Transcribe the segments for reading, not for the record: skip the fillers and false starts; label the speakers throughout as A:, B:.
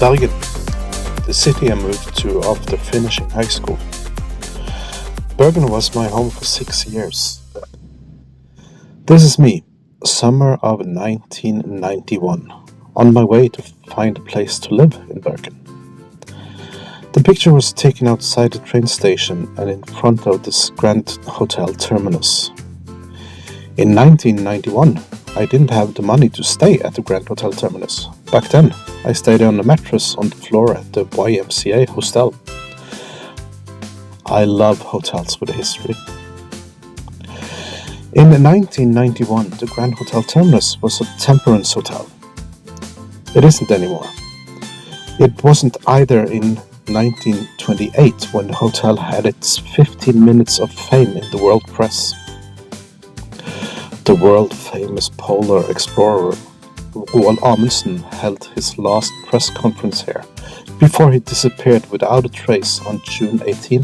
A: Bergen, the city I moved to after finishing high school. Bergen was my home for 6 years. This is me, summer of 1991, on my way to find a place to live in Bergen. The picture was taken outside the train station and in front of this Grand Hotel terminus. In 1991, I didn't have the money to stay at the Grand Hotel terminus. Back then, I stayed on a mattress on the floor at the YMCA hostel. I love hotels with a history. In 1991, the Grand Hotel terminus was a temperance hotel. It isn't anymore. It wasn't either in 1928 when the hotel had its 15 minutes of fame in the world press. The world-famous polar explorer Roald Amundsen held his last press conference here before he disappeared without a trace on June 18,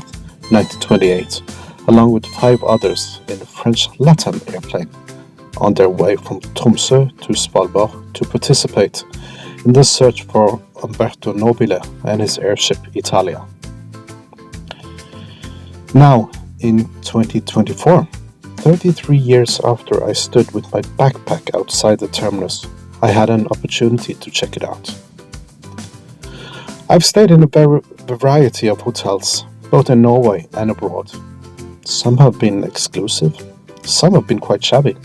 A: 1928, along with 5 others in a French LATAM airplane on their way from Tromsø to Svalbard to participate in the search for Umberto Nobile and his airship Italia. Now, in 2024, 33 years after I stood with my backpack outside the terminus, I had an opportunity to check it out. I've stayed in a variety of hotels, both in Norway and abroad. Some have been exclusive, some have been quite shabby,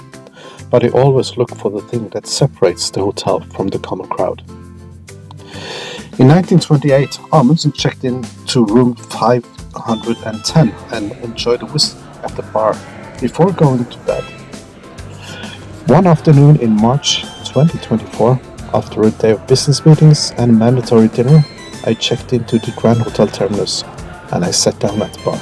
A: but I always look for the thing that separates the hotel from the common crowd. In 1928, Amundsen checked in to room 510 and enjoyed a whiskey at the bar before going to bed. One afternoon in March 2024, after a day of business meetings and a mandatory dinner, I checked into the Grand Hotel terminus and I sat down at the bar.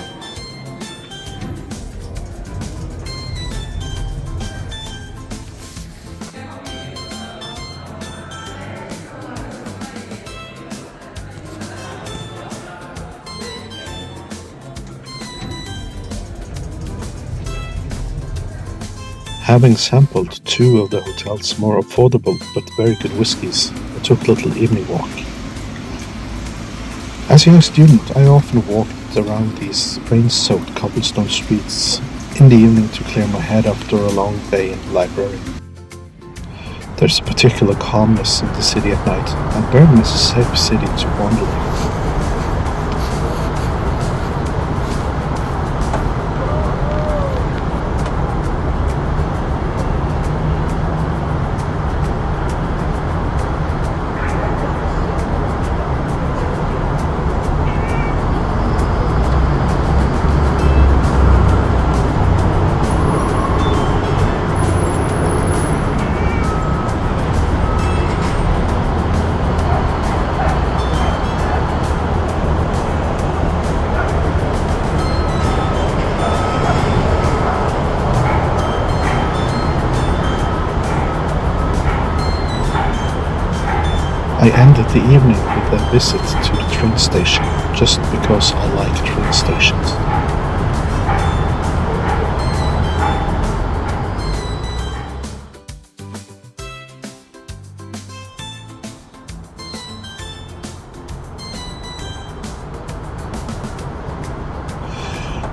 A: Having sampled 2 of the hotel's more affordable but very good whiskies, I took a little evening walk. As a young student, I often walked around these rain-soaked cobblestone streets in the evening to clear my head after a long day in the library. There's a particular calmness in the city at night, and Bergen is a safe city to wander in. I ended the evening with a visit to the train station, just because I like train stations.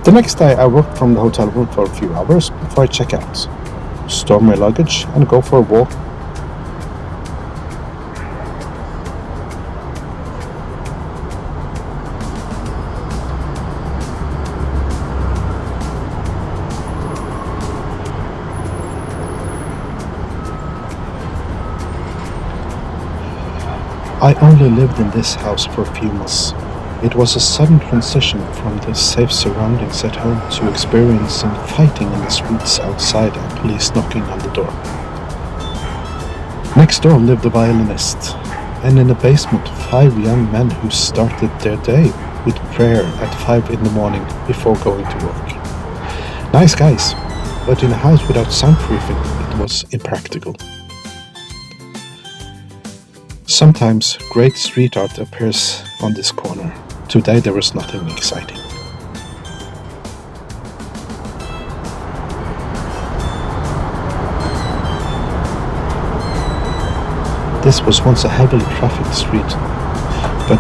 A: The next day I worked from the hotel room for a few hours before I check out, store my luggage and go for a walk. I only lived in this house for a few months. It was a sudden transition from the safe surroundings at home to experiencing fighting in the streets outside and police knocking on the door. Next door lived a violinist, and in the basement 5 young men who started their day with prayer at 5 in the morning before going to work. Nice guys, but in a house without soundproofing, it was impractical. Sometimes great street art appears on this corner. Today there was nothing exciting. This was once a heavily trafficked street. but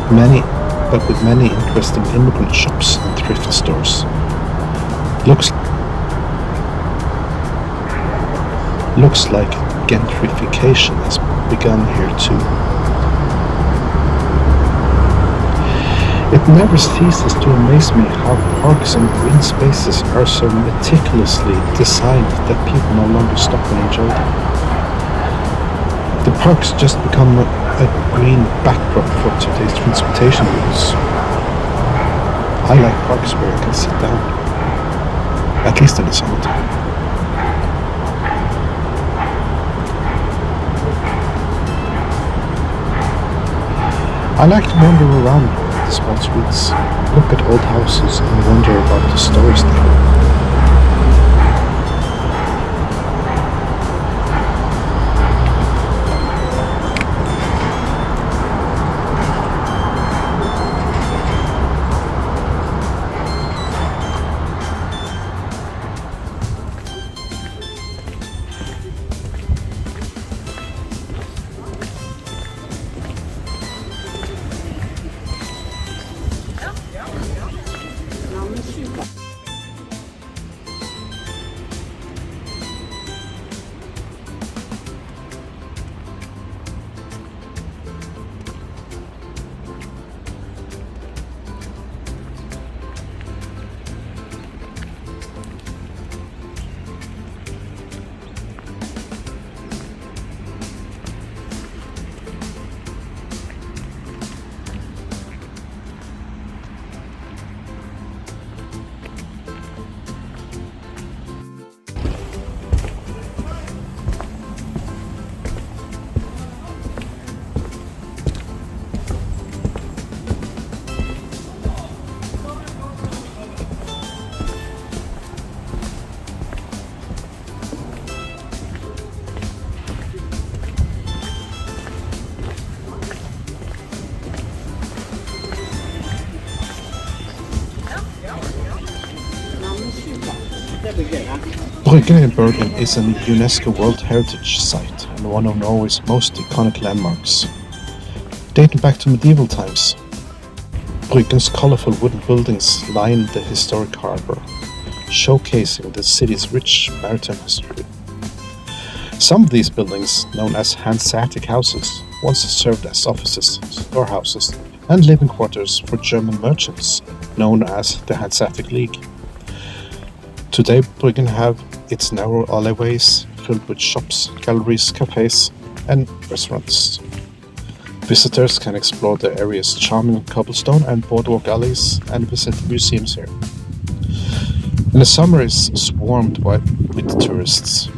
A: with many interesting immigrant shops and thrift stores. Looks like gentrification has begun here too. It never ceases to amaze me how parks and green spaces are so meticulously designed that people no longer stop and enjoy them. The parks just become a green backdrop for today's transportation routes. I like parks where I can sit down, at least in the summertime. I like to wander around the small streets, look at old houses and wonder about the stories they hold. Bryggen in Bergen is a UNESCO World Heritage Site and one of Norway's most iconic landmarks. Dating back to medieval times, Bryggen's colorful wooden buildings line the historic harbor, showcasing the city's rich maritime history. Some of these buildings, known as Hanseatic houses, once served as offices, storehouses, and living quarters for German merchants, known as the Hanseatic League. Today, Bryggen have its narrow alleyways filled with shops, galleries, cafes, and restaurants. Visitors can explore the area's charming cobblestone and boardwalk alleys and visit museums here. And the summer is swarmed with tourists.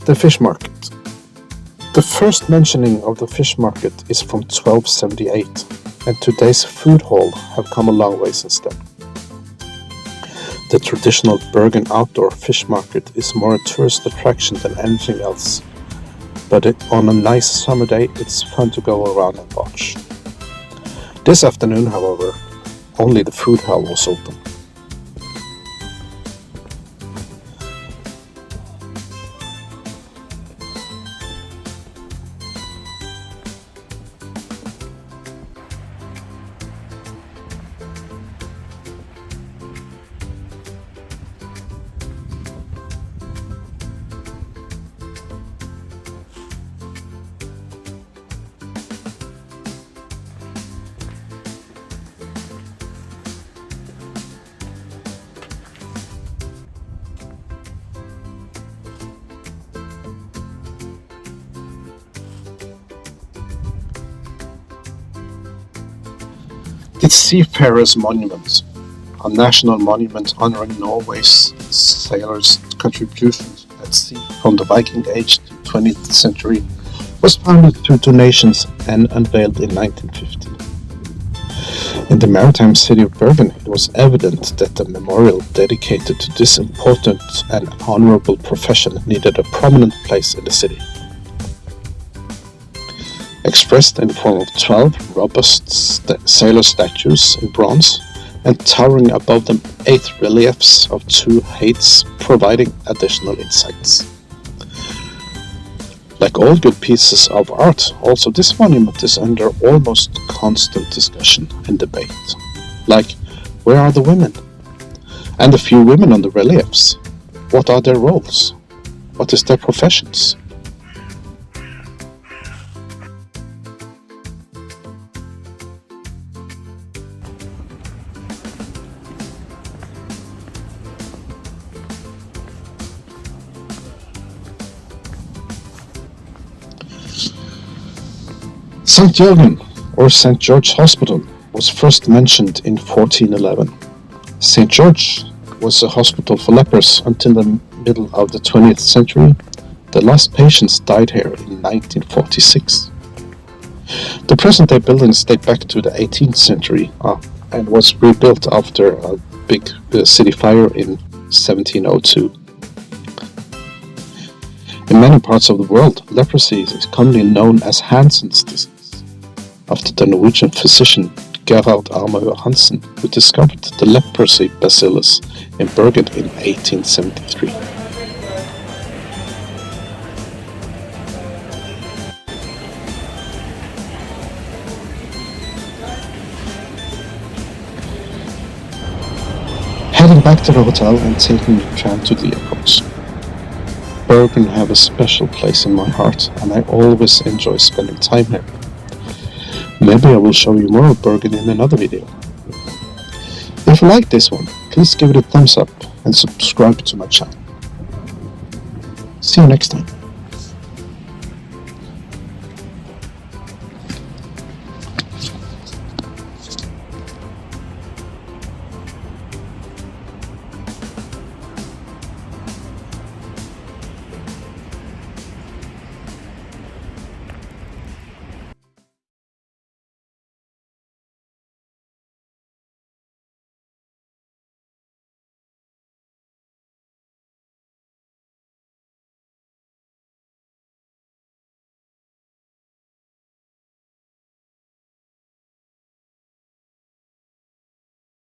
A: The fish market. The first mentioning of the fish market is from 1278, and today's food hall have come a long way since then. The traditional Bergen outdoor fish market is more a tourist attraction than anything else, but on a nice summer day it's fun to go around and watch. This afternoon, however, only the food hall was open. The Seafarers Monument, a national monument honoring Norway's sailors' contributions at sea from the Viking Age to 20th century, was founded through donations and unveiled in 1950. In the maritime city of Bergen, it was evident that the memorial dedicated to this important and honorable profession needed a prominent place in the city. Expressed in the form of 12 robust sailor statues in bronze, and towering above them 8 reliefs of 2 heights, providing additional insights. Like all good pieces of art, also this monument is under almost constant discussion and debate. Like, where are the women? And the few women on the reliefs, what are their roles? What is their professions? St. Jürgen, or St. George Hospital, was first mentioned in 1411. St. George was a hospital for lepers until the middle of the 20th century. The last patients died here in 1946. The present-day buildings date back to the 18th century and was rebuilt after a big city fire in 1702. In many parts of the world, leprosy is commonly known as Hansen's disease, after the Norwegian physician Gerhard Armauer Hansen, who discovered the leprosy bacillus in Bergen in 1873. Heading back to the hotel and taking the tram to the airport. Bergen have a special place in my heart, and I always enjoy spending time here. Maybe I will show you more of Bergen in another video. If you like this one, please give it a thumbs up and subscribe to my channel. See you next time.